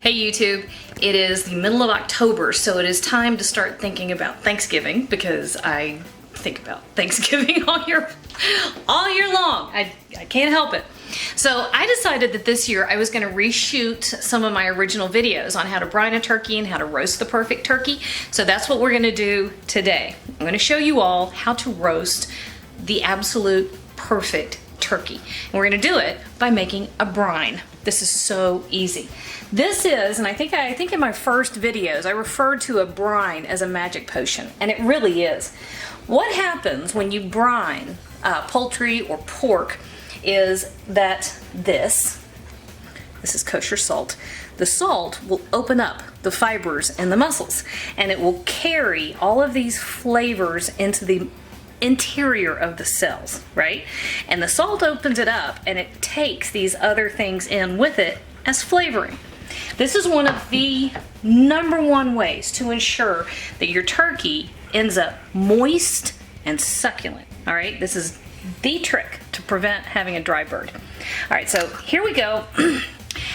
Hey YouTube, it is the middle of October, so it is time to start thinking about Thanksgiving because I think about Thanksgiving all year long. I can't help it. So I decided that this year I was going to reshoot some of my original videos on how to brine a turkey and how to roast the perfect turkey. So that's what we're going to do today. I'm going to show you all how to roast the absolute perfect turkey. And we're going to do it by making a brine. This is so easy. This is, and I think in my first videos I referred to a brine as a magic potion, and it really is. What happens when you brine poultry or pork is that this is kosher salt. The salt will open up the fibers and the muscles, and it will carry all of these flavors into the interior of the cells, right? And the salt opens it up and it takes these other things in with it as flavoring. This is one of the #1 ways to ensure that your turkey ends up moist and succulent. All right, this is the trick to prevent having a dry bird. All right, so here we go.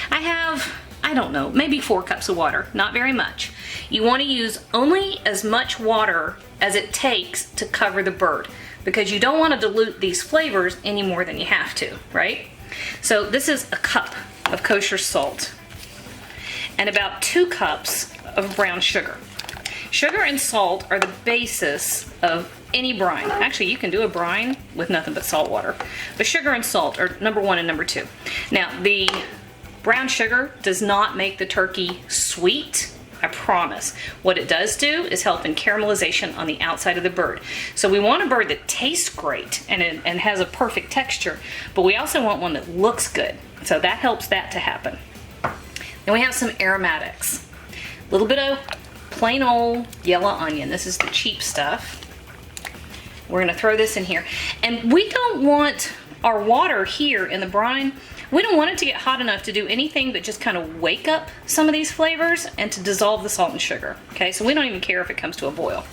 I have, I don't know, maybe 4 cups of water, not very much. You want to use only as much water as it takes to cover the bird because you don't want to dilute these flavors any more than you have to, right? So this is a cup of kosher salt and about 2 cups of brown sugar. Sugar and salt are the basis of any brine. Actually, you can do a brine with nothing but salt water. But sugar and salt are #1 and #2. Now, the brown sugar does not make the turkey sweet, I promise. What it does do is help in caramelization on the outside of the bird. So we want a bird that tastes great and has a perfect texture, but we also want one that looks good. So that helps that to happen. Then we have some aromatics. A little bit of plain old yellow onion. This is the cheap stuff. We're gonna throw this in here. And we don't want our water here in the brine, we don't want it to get hot enough to do anything but just kind of wake up some of these flavors and to dissolve the salt and sugar. Okay, so we don't even care if it comes to a boil.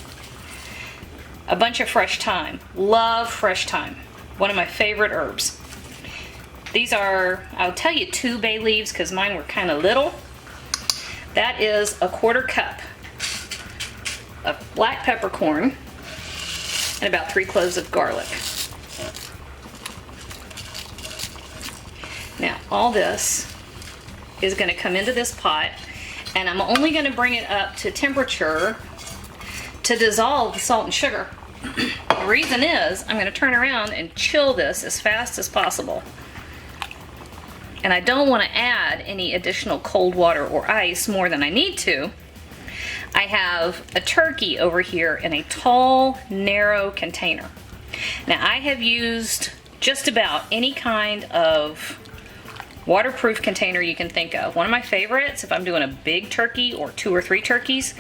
A bunch of fresh thyme. Love fresh thyme. One of my favorite herbs. These are, I'll tell you 2 bay leaves because mine were kind of little. That is a 1/4 cup of black peppercorn and about 3 cloves of garlic. Now, all this is going to come into this pot, and I'm only going to bring it up to temperature to dissolve the salt and sugar. The reason is I'm going to turn around and chill this as fast as possible. And I don't want to add any additional cold water or ice more than I need to. I have a turkey over here in a tall, narrow container. Now, I have used just about any kind of waterproof container you can think of. One of my favorites, if I'm doing a big turkey or 2 or 3 turkeys,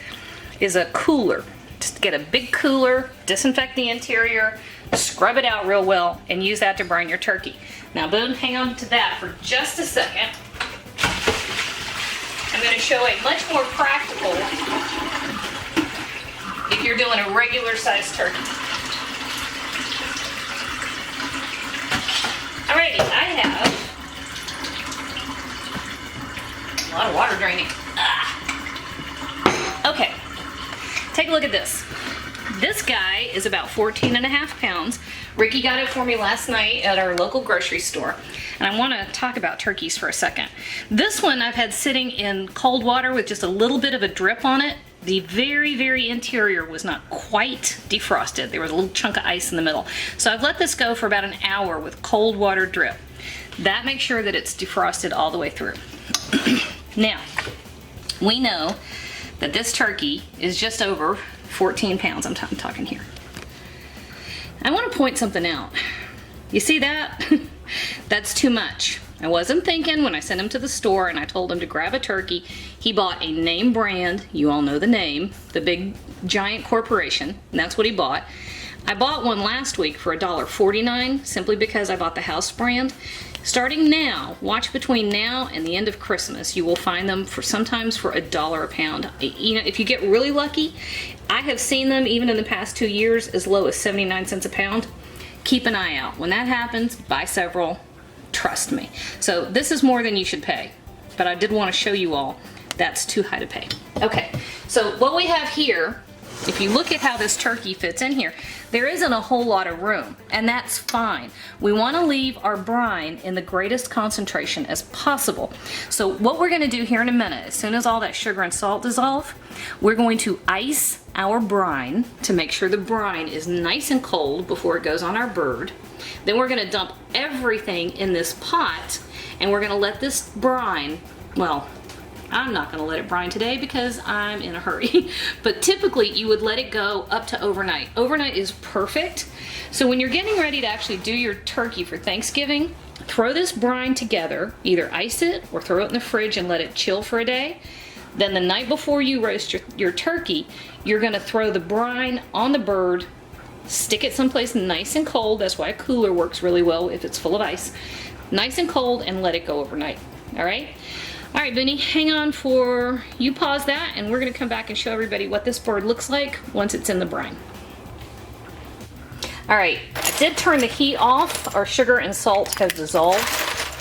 is a cooler. Just get a big cooler, disinfect the interior, scrub it out real well, and use that to brine your turkey. Now, Boone, hang on to that for just a second. I'm going to show a much more practical if you're doing a regular sized turkey. Alrighty, I have a lot of water draining. Okay, take a look at this. This guy is about 14.5 pounds. Ricky got it for me last night at our local grocery store. And I want to talk about turkeys for a second. This one I've had sitting in cold water with just a little bit of a drip on it. The very, very interior was not quite defrosted. There was a little chunk of ice in the middle. So I've let this go for about an hour with cold water drip. That makes sure that it's defrosted all the way through. Now, we know that this turkey is just over 14 pounds. I'm talking here. I want to point something out. You see that? That's too much. I wasn't thinking when I sent him to the store and I told him to grab a turkey. He bought a name brand. You all know the name. The big giant corporation. And that's what he bought. I bought one last week for $1.49 simply because I bought the house brand. Starting now, watch between now and the end of Christmas, you will find them for sometimes for $1 a pound. You know, if you get really lucky, I have seen them even in the past 2 years as low as 79 cents a pound. Keep an eye out. When that happens, buy several. Trust me. So this is more than you should pay, but I did want to show you all that's too high to pay. Okay, so what we have here, if you look at how this turkey fits in here, there isn't a whole lot of room, and that's fine. We want to leave our brine in the greatest concentration as possible. So what we're going to do here in a minute, as soon as all that sugar and salt dissolve, we're going to ice our brine to make sure the brine is nice and cold before it goes on our bird. Then we're going to dump everything in this pot, and we're going to let this brine, well, I'm not going to let it brine today because I'm in a hurry. But typically you would let it go up to overnight. Overnight is perfect. So when you're getting ready to actually do your turkey for Thanksgiving, throw this brine together, either ice it or throw it in the fridge and let it chill for a day. Then the night before you roast your turkey, you're going to throw the brine on the bird, stick it someplace nice and cold. That's why a cooler works really well if it's full of ice. Nice and cold, and let it go overnight. All right? All right, Benny, hang on for, you pause that, and we're gonna come back and show everybody what this bird looks like once it's in the brine. All right, I did turn the heat off. Our sugar and salt have dissolved.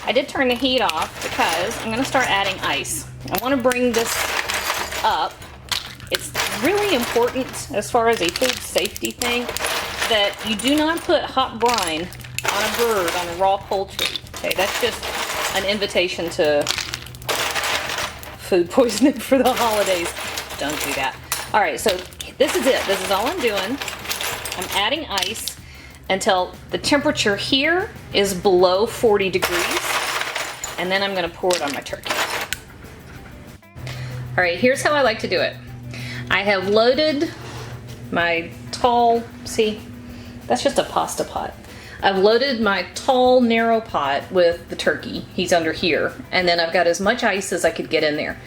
I did turn the heat off because I'm gonna start adding ice. I wanna bring this up. It's really important as far as a food safety thing that you do not put hot brine on a bird, on a raw poultry. Okay, that's just an invitation to food poisoning for the holidays. Don't do that. All right, so this is it. This is all I'm doing. I'm adding ice until the temperature here is below 40 degrees, and then I'm gonna pour it on my turkey. All right, here's how I like to do it. I have loaded my tall, see, that's just a pasta pot. I've loaded my tall, narrow pot with the turkey. He's under here. And then I've got as much ice as I could get in there.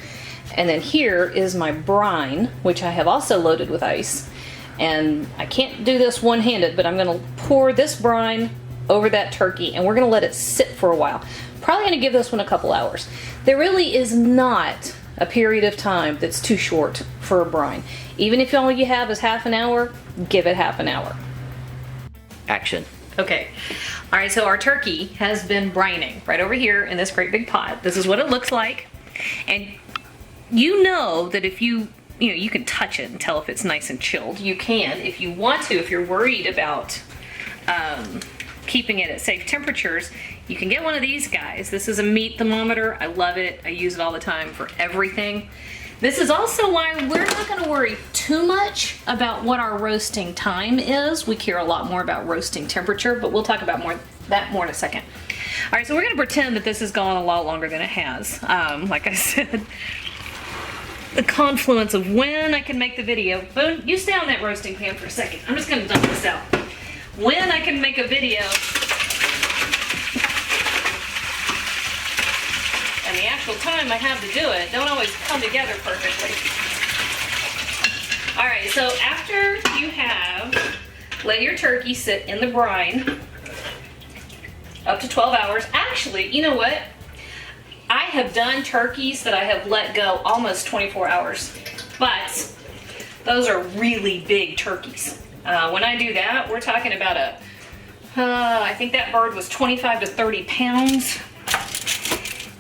And then here is my brine, which I have also loaded with ice. And I can't do this one-handed, but I'm gonna pour this brine over that turkey, and we're gonna let it sit for a while. Probably gonna give this one a couple hours. There really is not a period of time that's too short for a brine. Even if all you have is half an hour, give it half an hour. Action. Okay, all right, so our turkey has been brining right over here in this great big pot. This is what it looks like. And you know that if you can touch it and tell if it's nice and chilled. You can, if you want to, if you're worried about keeping it at safe temperatures, you can get one of these guys. This is a meat thermometer. I love it. I use it all the time for everything. This is also why we're not going to worry too much about what our roasting time is. We care a lot more about roasting temperature, but we'll talk about that more in a second. All right, so we're going to pretend that this has gone a lot longer than it has. Like I said, the confluence of when I can make the video. Boone, you stay on that roasting pan for a second. I'm just going to dump this out. When I can make a video and the actual time I have to do it don't always come together perfectly. All right, so after you have let your turkey sit in the brine up to 12 hours, actually, you know what? I have done turkeys that I have let go almost 24 hours, but those are really big turkeys. When I do that, we're talking about I think that bird was 25 to 30 pounds.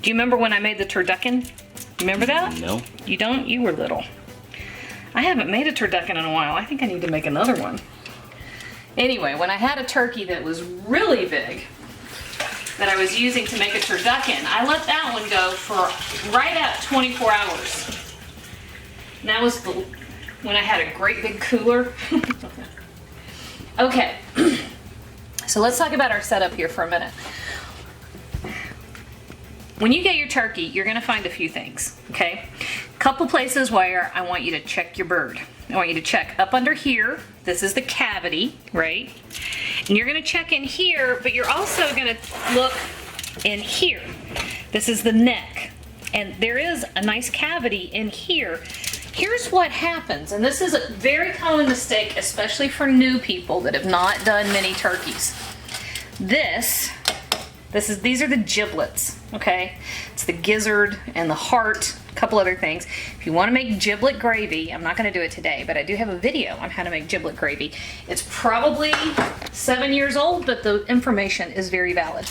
Do you remember when I made the turducken? You remember that? No. You don't? You were little. I haven't made a turducken in a while. I think I need to make another one. Anyway, when I had a turkey that was really big that I was using to make a turducken, I let that one go for right at 24 hours. And that was when I had a great big cooler. Okay, so let's talk about our setup here for a minute. When you get your turkey, you're gonna find a few things, okay? Couple places where I want you to check your bird. I want you to check up under here. This is the cavity, right? And you're gonna check in here, but you're also gonna look in here. This is the neck. And there is a nice cavity in here. Here's what happens, and this is a very common mistake, especially for new people that have not done many turkeys. These are the giblets, okay? It's the gizzard and the heart, a couple other things. If you want to make giblet gravy, I'm not going to do it today, but I do have a video on how to make giblet gravy. It's probably 7 years old, but the information is very valid.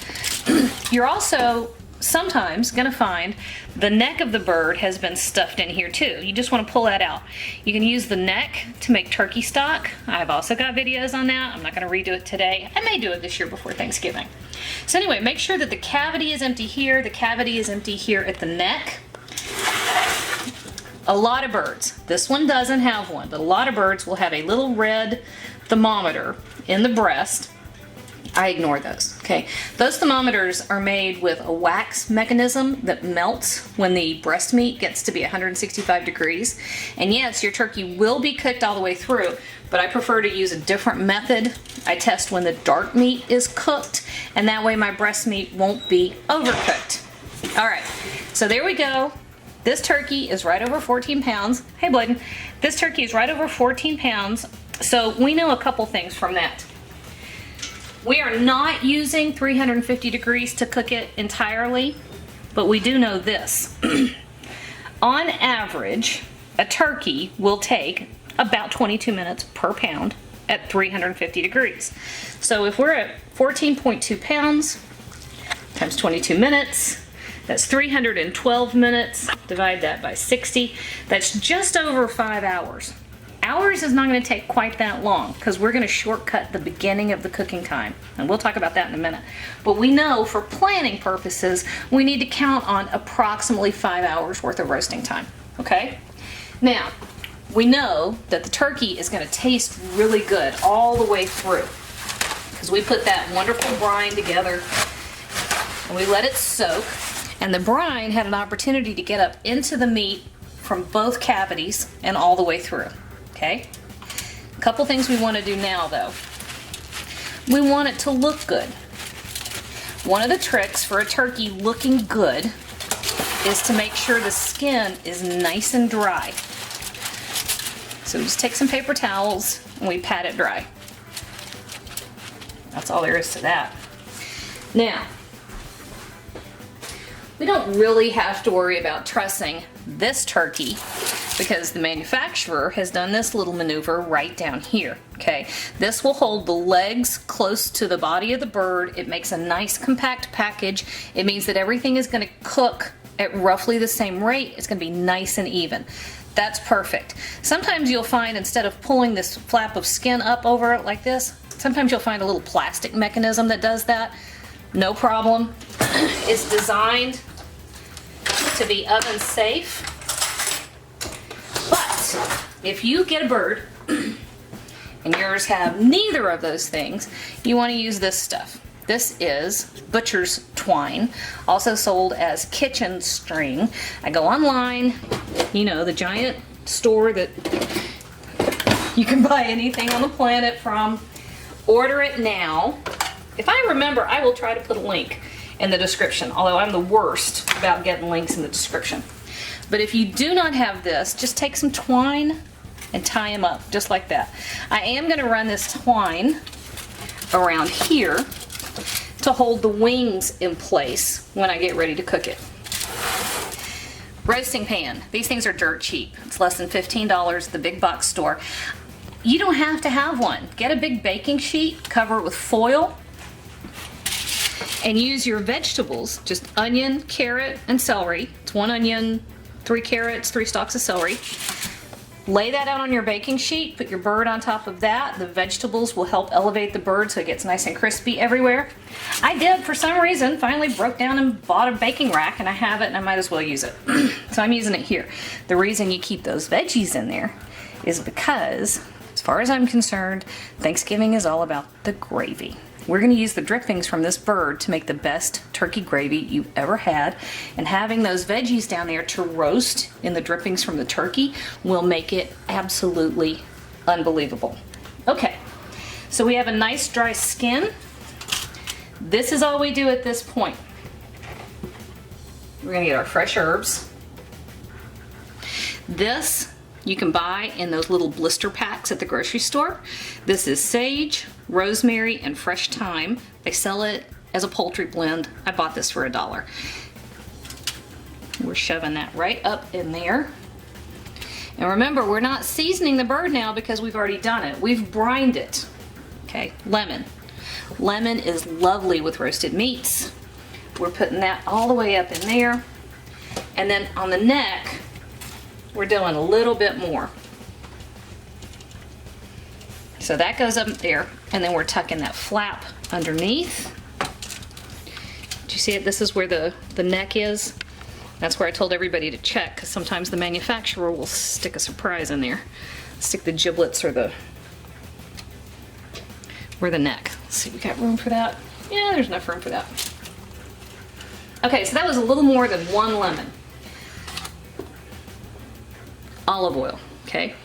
You're also sometimes gonna find the neck of the bird has been stuffed in here too. You just want to pull that out. You can use the neck to make turkey stock. I've also got videos on that. I'm not gonna redo it today. I may do it this year before Thanksgiving. So anyway, make sure that the cavity is empty here, the cavity is empty here at the neck. A lot of birds, this one doesn't have one, but a lot of birds will have a little red thermometer in the breast. I ignore those, okay? Those thermometers are made with a wax mechanism that melts when the breast meat gets to be 165 degrees. And yes, your turkey will be cooked all the way through, but I prefer to use a different method. I test when the dark meat is cooked, and that way my breast meat won't be overcooked. All right, so there we go. This turkey is right over 14 pounds. Hey, Bladen. This turkey is right over 14 pounds. So we know a couple things from that. We are not using 350 degrees to cook it entirely, but we do know this. On average, a turkey will take about 22 minutes per pound at 350 degrees. So if we're at 14.2 pounds times 22 minutes, that's 312 minutes. Divide that by 60. That's just over 5 hours. Ours is not going to take quite that long because we're going to shortcut the beginning of the cooking time. And we'll talk about that in a minute. But we know for planning purposes, we need to count on approximately 5 hours worth of roasting time. Okay? Now, we know that the turkey is going to taste really good all the way through because we put that wonderful brine together and we let it soak. And the brine had an opportunity to get up into the meat from both cavities and all the way through. Okay? A couple things we want to do now though. We want it to look good. One of the tricks for a turkey looking good is to make sure the skin is nice and dry. So we just take some paper towels and we pat it dry. That's all there is to that. Now, we don't really have to worry about trussing this turkey because the manufacturer has done this little maneuver right down here, okay? This will hold the legs close to the body of the bird. It makes a nice compact package. It means that everything is gonna cook at roughly the same rate. It's gonna be nice and even. That's perfect. Sometimes you'll find instead of pulling this flap of skin up over it like this, sometimes you'll find a little plastic mechanism that does that. No problem. It's designed to be oven safe. But if you get a bird and yours have neither of those things, you want to use this stuff. This is butcher's twine, also sold as kitchen string. I go online, you know, the giant store that you can buy anything on the planet from. Order it now. If I remember, I will try to put a link in the description, although I'm the worst about getting links in the description. But if you do not have this, just take some twine and tie them up, just like that. I am going to run this twine around here to hold the wings in place when I get ready to cook it. Roasting pan. These things are dirt cheap. It's less than $15 at the big box store. You don't have to have one. Get a big baking sheet, cover it with foil, and use your vegetables, just onion, carrot, and celery. It's 1 onion, 3 carrots, 3 stalks of celery. Lay that out on your baking sheet, put your bird on top of that. The vegetables will help elevate the bird so it gets nice and crispy everywhere. I did, for some reason, finally broke down and bought a baking rack, and I have it and I might as well use it. So I'm using it here. The reason you keep those veggies in there is because, as far as I'm concerned, Thanksgiving is all about the gravy. We're going to use the drippings from this bird to make the best turkey gravy you've ever had, and having those veggies down there to roast in the drippings from the turkey will make it absolutely unbelievable. Okay, so we have a nice dry skin. This is all we do at this point. We're going to get our fresh herbs. This you can buy in those little blister packs at the grocery store. This is sage, rosemary, and fresh thyme. They sell it as a poultry blend. I bought this for $1. We're shoving that right up in there. And remember, we're not seasoning the bird now because we've already done it. We've brined it. Okay, lemon. Lemon is lovely with roasted meats. We're putting that all the way up in there. And then on the neck, we're doing a little bit more. So that goes up there, and then we're tucking that flap underneath. Do you see it? This is where the neck is. That's where I told everybody to check, because sometimes the manufacturer will stick a surprise in there. Stick the giblets or the neck. Let's see, we got room for that? Yeah, there's enough room for that. Okay, so that was a little more than 1 lemon. Olive oil, okay?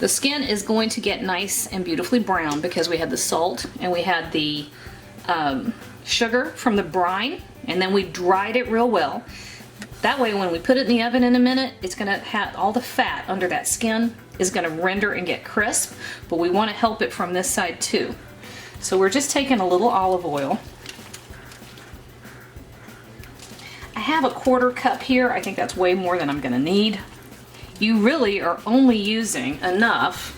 The skin is going to get nice and beautifully brown because we had the salt and we had the sugar from the brine, and then we dried it real well. That way when we put it in the oven in a minute, it's gonna have all the fat under that skin is gonna render and get crisp, but we wanna help it from this side too. So we're just taking a little olive oil. I have a 1/4 cup here. I think that's way more than I'm gonna need. You really are only using enough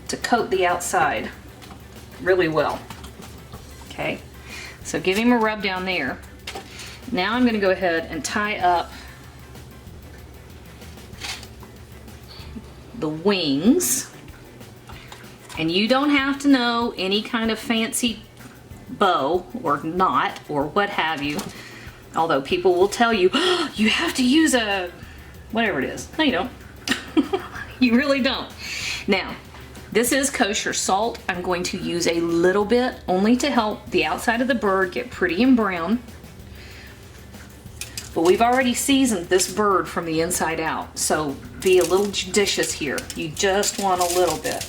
to coat the outside really well. Okay, so give him a rub down there. Now I'm gonna go ahead and tie up the wings. And you don't have to know any kind of fancy bow or knot or what have you. Although people will tell you, oh, you have to use a whatever it is. No, you don't. You really don't. Now, this is kosher salt. I'm going to use a little bit only to help the outside of the bird get pretty and brown. But we've already seasoned this bird from the inside out, so be a little judicious here. You just want a little bit.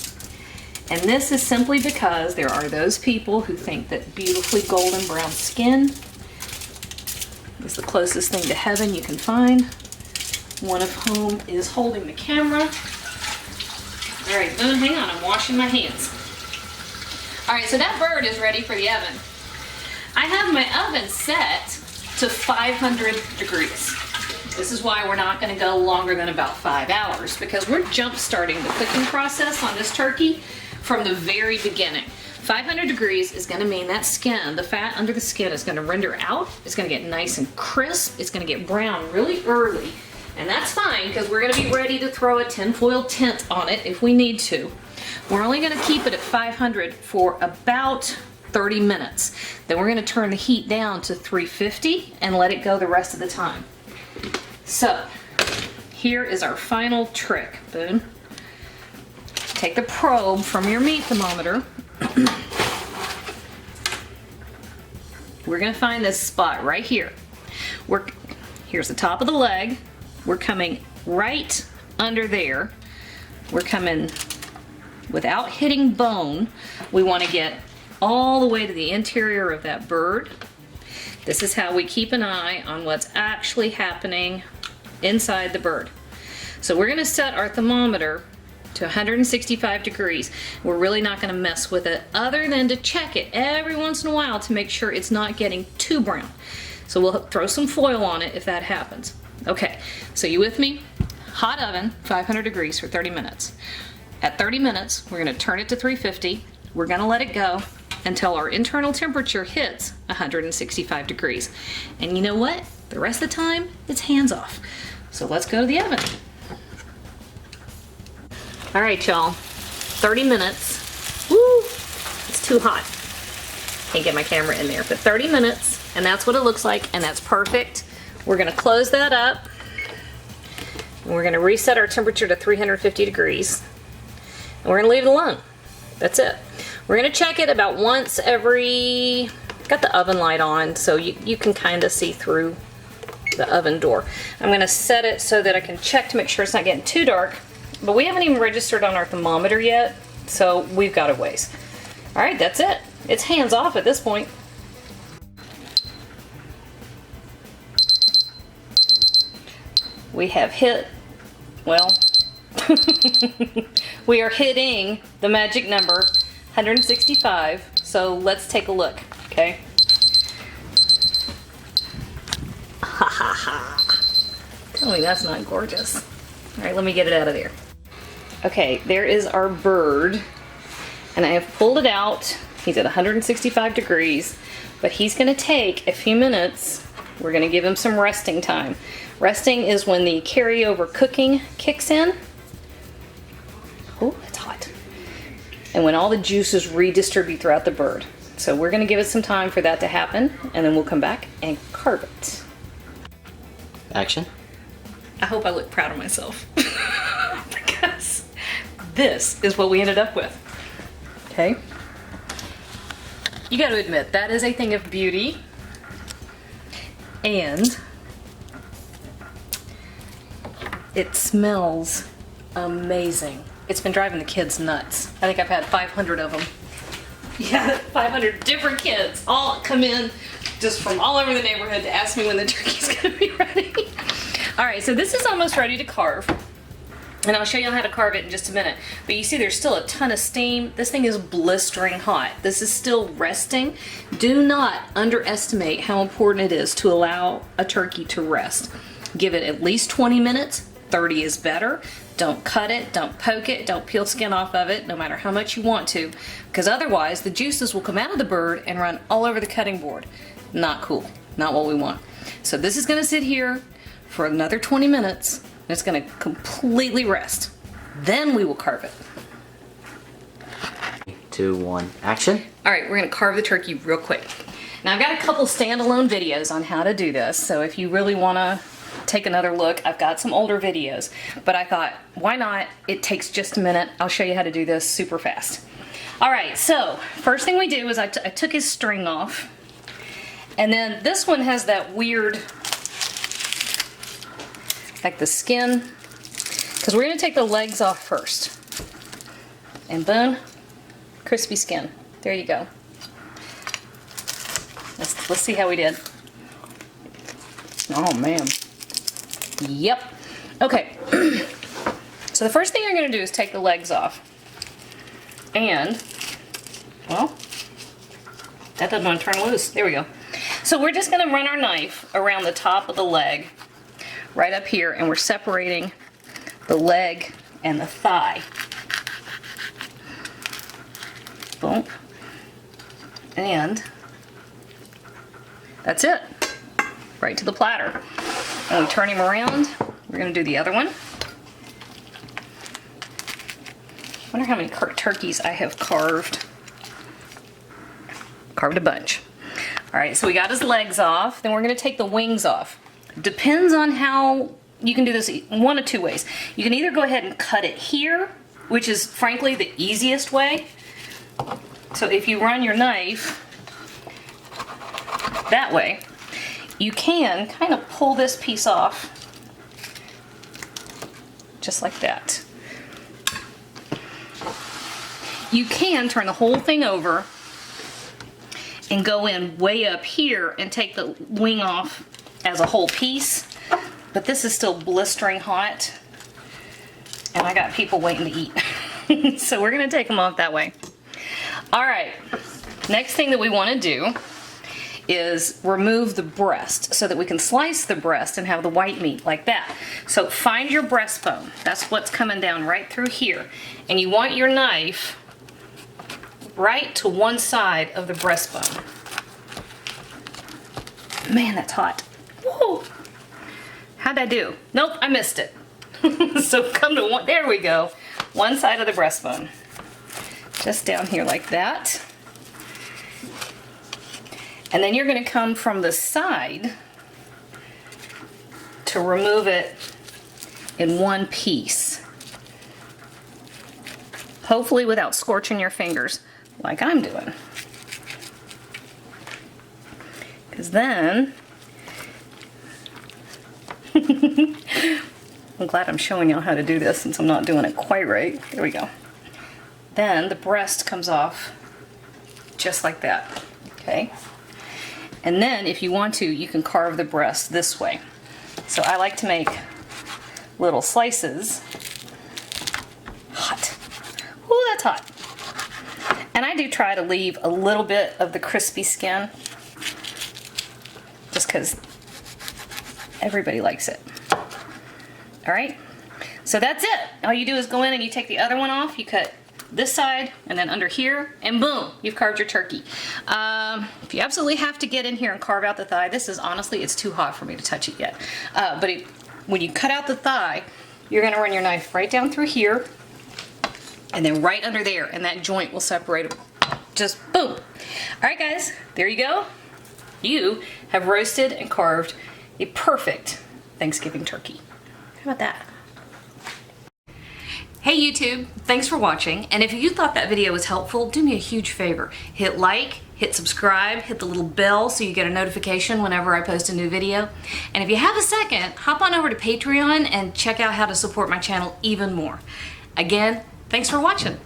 And this is simply because there are those people who think that beautifully golden brown skin is the closest thing to heaven you can find. One of whom is holding the camera. All right, Boone, hang on, I'm washing my hands. All right, so that bird is ready for the oven. I have my oven set to 500 degrees. This is why we're not gonna go longer than about 5 hours, because we're jump starting the cooking process on this turkey from the very beginning. 500 degrees is gonna mean that skin, the fat under the skin is gonna render out, it's gonna get nice and crisp, it's gonna get brown really early. And that's fine, because we're gonna be ready to throw a tinfoil tint on it if we need to. We're only gonna keep it at 500 for about 30 minutes. Then we're gonna turn the heat down to 350 and let it go the rest of the time. So, here is our final trick, Boone. Take the probe from your meat thermometer. We're gonna find this spot right here. Here's the top of the leg. We're coming right under there. We're coming without hitting bone. We want to get all the way to the interior of that bird. This is how we keep an eye on what's actually happening inside the bird. So we're going to set our thermometer to 165 degrees. We're really not going to mess with it other than to check it every once in a while to make sure it's not getting too brown. So we'll throw some foil on it if that happens. Okay, so you with me? Hot oven, 500 degrees for 30 minutes. At 30 minutes, we're gonna turn it to 350. We're gonna let it go until our internal temperature hits 165 degrees. And you know what? The rest of the time, it's hands off. So let's go to the oven. All right, y'all, 30 minutes. Woo, it's too hot. Can't get my camera in there, but 30 minutes, and that's what it looks like, and that's perfect. We're gonna close that up, and we're gonna reset our temperature to 350 degrees, and we're gonna leave it alone. That's it. We're gonna check it about once every, got the oven light on, so you can kind of see through the oven door. I'm gonna set it so that I can check to make sure it's not getting too dark, but we haven't even registered on our thermometer yet, so we've got a ways. All right, that's it. It's hands off at this point. We have hit, well, we are hitting the magic number, 165, so let's take a look, okay? Ha ha ha. Tell me that's not gorgeous. All right, let me get it out of there. Okay, there is our bird, and I have pulled it out. He's at 165 degrees, but he's gonna take a few minutes. We're gonna give him some resting time. Resting is when the carryover cooking kicks in. Oh, it's hot. And when all the juices redistribute throughout the bird. So we're gonna give it some time for that to happen, and then we'll come back and carve it. Action. I hope I look proud of myself. Because this is what we ended up with. Okay? You gotta admit, that is a thing of beauty. And it smells amazing. It's been driving the kids nuts. I think I've had 500 of them. Yeah, 500 different kids all come in just from all over the neighborhood to ask me when the turkey's gonna be ready. All right, so this is almost ready to carve. And I'll show you how to carve it in just a minute. But you see there's still a ton of steam. This thing is blistering hot. This is still resting. Do not underestimate how important it is to allow a turkey to rest. Give it at least 20 minutes. 30 is better. Don't cut it, don't poke it, don't peel skin off of it, no matter how much you want to, because otherwise the juices will come out of the bird and run all over the cutting board. Not cool, not what we want. So this is gonna sit here for another 20 minutes, and it's gonna completely rest. Then we will carve it. 3, 2, 1, action. All right, we're gonna carve the turkey real quick. Now I've got a couple standalone videos on how to do this, so if you really wanna take another look, I've got some older videos, but I thought, why not? It takes just a minute. I'll show you how to do this super fast. All right, so first thing we do is I took his string off, and then this one has that weird, like the skin, because we're gonna take the legs off first. And boom, crispy skin. There you go. Let's see how we did. Oh man. Yep. Okay. So the first thing you're going to do is take the legs off. And, well, that doesn't want to turn loose. There we go. So we're just going to run our knife around the top of the leg, right up here, and we're separating the leg and the thigh. Boom. And that's it. Right to the platter. And we turn him around. We're going to do the other one. I wonder how many turkeys I have carved. Carved a bunch. All right, so we got his legs off. Then we're going to take the wings off. Depends on how you can do this one of two ways. You can either go ahead and cut it here, which is frankly the easiest way. So if you run your knife that way, you can kind of pull this piece off, just like that. You can turn the whole thing over and go in way up here and take the wing off as a whole piece, but this is still blistering hot, and I got people waiting to eat. So we're gonna take them off that way. All right, next thing that we wanna do is remove the breast so that we can slice the breast and have the white meat like that. So find your breastbone. That's what's coming down right through here. And you want your knife right to one side of the breastbone. Man, that's hot. Whoa! How'd I do? Nope, I missed it. So come to one, there we go. One side of the breastbone. Just down here like that. And then you're going to come from the side to remove it in one piece. Hopefully without scorching your fingers like I'm doing. Because then, I'm glad I'm showing y'all how to do this since I'm not doing it quite right. There we go. Then the breast comes off just like that, okay? And then, if you want to, you can carve the breast this way. So I like to make little slices. Hot. Ooh, that's hot. And I do try to leave a little bit of the crispy skin, just because everybody likes it. All right? So that's it. All you do is go in and you take the other one off. You cut this side and then under here, and boom, you've carved your turkey. If you absolutely have to get in here and carve out the thigh, this is honestly, it's too hot for me to touch it yet. When you cut out the thigh, you're gonna run your knife right down through here and then right under there, and that joint will separate them. Just boom. All right, guys, there you go. You have roasted and carved a perfect Thanksgiving turkey. How about that? Hey YouTube, thanks for watching, and if you thought that video was helpful, do me a huge favor. Hit like, hit subscribe, hit the little bell so you get a notification whenever I post a new video. And if you have a second, hop on over to Patreon and check out how to support my channel even more. Again, thanks for watching.